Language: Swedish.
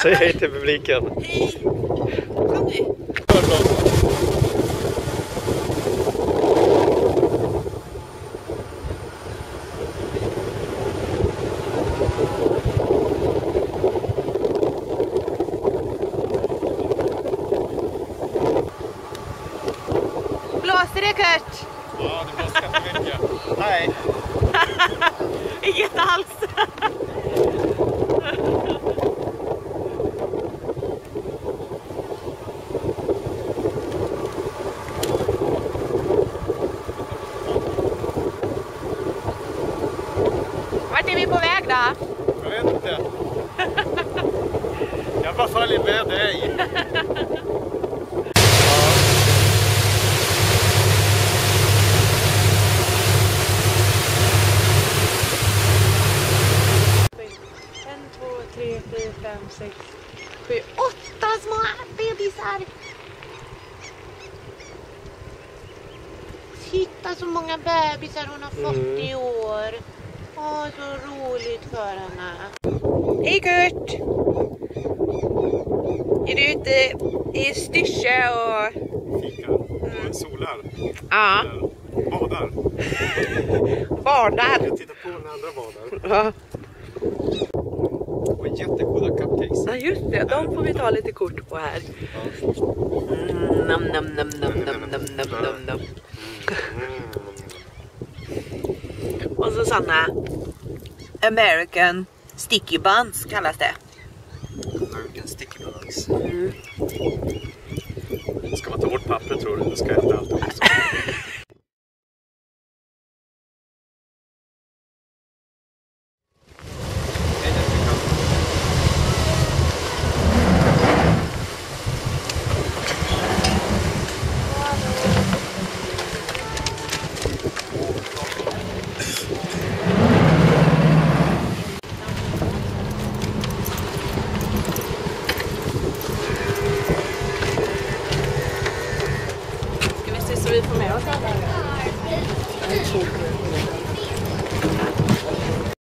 Säg hej till publiken. Hej! Kom nu. Blåser det, Kurt? Ja, det blåser ganska mycket. Nej. Inget alls. Vart är vi på väg då? Jag vet inte. Jag bara följer med dig. En, två, tre, fyra, fem, sex, sju, 8 små bebisar. Titta så många bebisar hon har fått i år. Åh, så roligt för henne. Hej Kurt! Är du ute i Styrsö och... Fikar och solar. Ja. Badar. Badar. Jag tittar på när andra badar. Ja. Och jättegoda cupcakes. Ja just det, de får vi ta lite kort på här. Nam nam nam nam nam nam nam nam nam. Och så Sanna, American Sticky Buns kallas det. American sticky buns. Ska man ta bort papper tror du? Då ska jag äta allt också. Ska vi se så vi får med oss alla?